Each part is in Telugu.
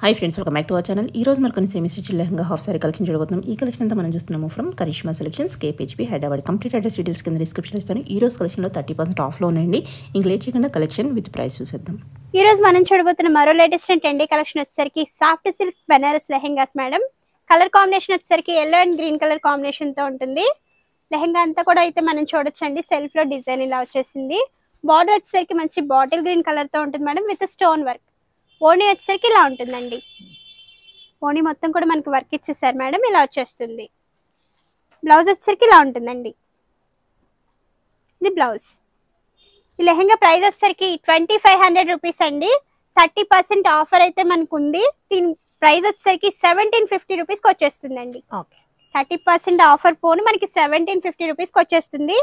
Hi friends, welcome back to our channel. ఈ రోజు మనకు semi stitch lehenga half sari collection చూడబోతున్నాం. ఈ కలెక్షన్ అంతా మనం చూస్తున్నాము from Karishma selections, KPHP, Hyderabad. Complete address details కింద డిస్క్రిప్షన్ ఇస్తాను. ఈ రోజు కలెక్షన్లో 30% ఆఫ్లో ఉన్నాయండి. ఇంక లేట్ చేయకుండా కలెక్షన్ విత్ ప్రైస్ చూసేద్దాం. ఈ రోజు మనం చూడబోతున్న మరో లేటెస్ట్ అండ్ ట్రెండీ కలెక్షన్ వచ్చేసరికి soft silk Benaras lehengas madam. Colour combination వచ్చేసరికి yellow and green colour combination తో ఉంటుంది. లెహంగా అంతా కూడా అయితే మనం చూడొచ్చండి. సెల్ఫ్ లో డిజైన్ ఇలా వచ్చేసింది. బార్డర్ వచ్చేసరికి మంచి బాటిల్ గ్రీన్ కలర్ తో ఉంటుంది మేడం, విత్ స్టోన్ వర్క్. ఓణి వచ్చేసరికి ఇలా ఉంటుందండి. ఓణి మొత్తం కూడా మనకి వర్క్ ఇచ్చేసారు మేడం, ఇలా వచ్చేస్తుంది. బ్లౌజ్ వచ్చేసరికి ఇలా ఉంటుందండి. ఇది బ్లౌజ్. ఈ లెహంగా ప్రైస్ వచ్చేసరికి 2500 రూపీస్ అండి. 30% ఆఫర్ అయితే మనకు ఉంది. దీని ప్రైస్ వచ్చేసరికి 1750 రూపీస్కి వచ్చేస్తుందండి. 30% ఆఫర్ పోను మనకి 1750 రూపీస్కి వచ్చేస్తుంది.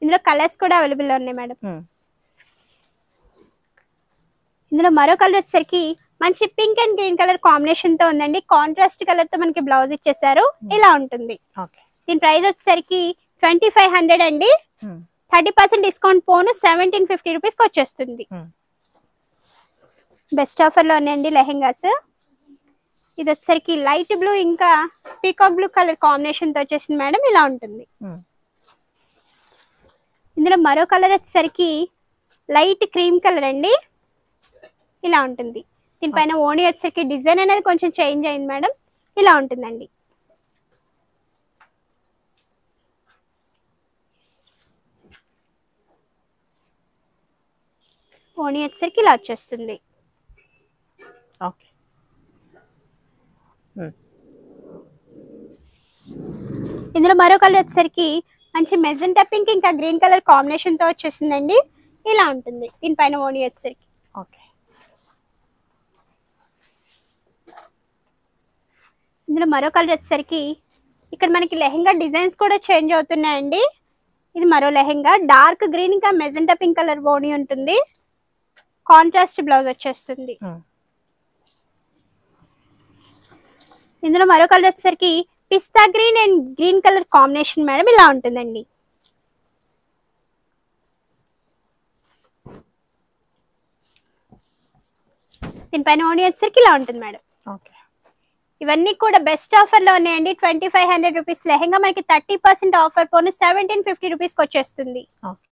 ఇందులో కలర్స్ కూడా అవైలబుల్ ఉన్నాయి మేడం. ఇందులో మరో కలర్ వచ్చేసరికి మంచి pink and green colour combination తో ఉందండి. కాంట్రాస్ట్ కలర్ తో మనకి బ్లౌజ్ ఇచ్చేసారు, ఇలా ఉంటుంది. దీని ప్రైస్ వచ్చేసరికి 2500 అండి. 30% డిస్కౌంట్ పోను 1750 రూపీస్కి వచ్చేస్తుంది. బెస్ట్ ఆఫర్ లో ఉన్నాయండి లెహెంగాస్. ఇది వచ్చేసరికి లైట్ బ్లూ ఇంకా పీకాక్ బ్లూ కలర్ కాంబినేషన్ తో వచ్చేసింది మేడం, ఇలా ఉంటుంది. ఇందులో మరో కలర్ వచ్చేసరికి లైట్ క్రీమ్ కలర్ అండి, ఇలా ఉంటుంది. దీనిపైన ఓణి వచ్చేసరికి డిజైన్ అనేది కొంచెం చేంజ్ అయింది మేడం, ఇలా ఉంటుందండి. ఓణి వచ్చేసరికి ఇలా వచ్చేస్తుంది. ఇందులో మరో కలర్ వచ్చేసరికి మంచి మెజెంటా పింక్ ఇంకా గ్రీన్ కలర్ కాంబినేషన్ తో వచ్చేసిందండి, ఇలా ఉంటుంది. దీనిపైన ఓణి వచ్చేసరికి ఇందులో మరో కలర్ వచ్చేసరికి ఇక్కడ మనకి లెహంగా డిజైన్స్ కూడా చేంజ్ అవుతున్నాయండి. ఇది మరో లెహంగా డార్క్ గ్రీన్ ఇంకా మెజెంటా పింక్ కలర్ ఓణి ఉంటుంది. కాంట్రాస్ట్ బ్లౌజ్ వచ్చేస్తుంది. ఇందులో మరో కలర్ వచ్చేసరికి pista green and green colour combination madam, ఇలా ఉంటుందండి. దీనిపైన ఓణి వచ్చేసరికి ఇలా ఉంటుంది మేడం. ఇవన్నీ కూడా బెస్ట్ ఆఫర్ లో ఉన్నాయండి. 2500 రూపీస్ లెహంగా మనకి 30% ఆఫర్ పోను 1750 రూపీస్కి వచ్చేస్తుంది.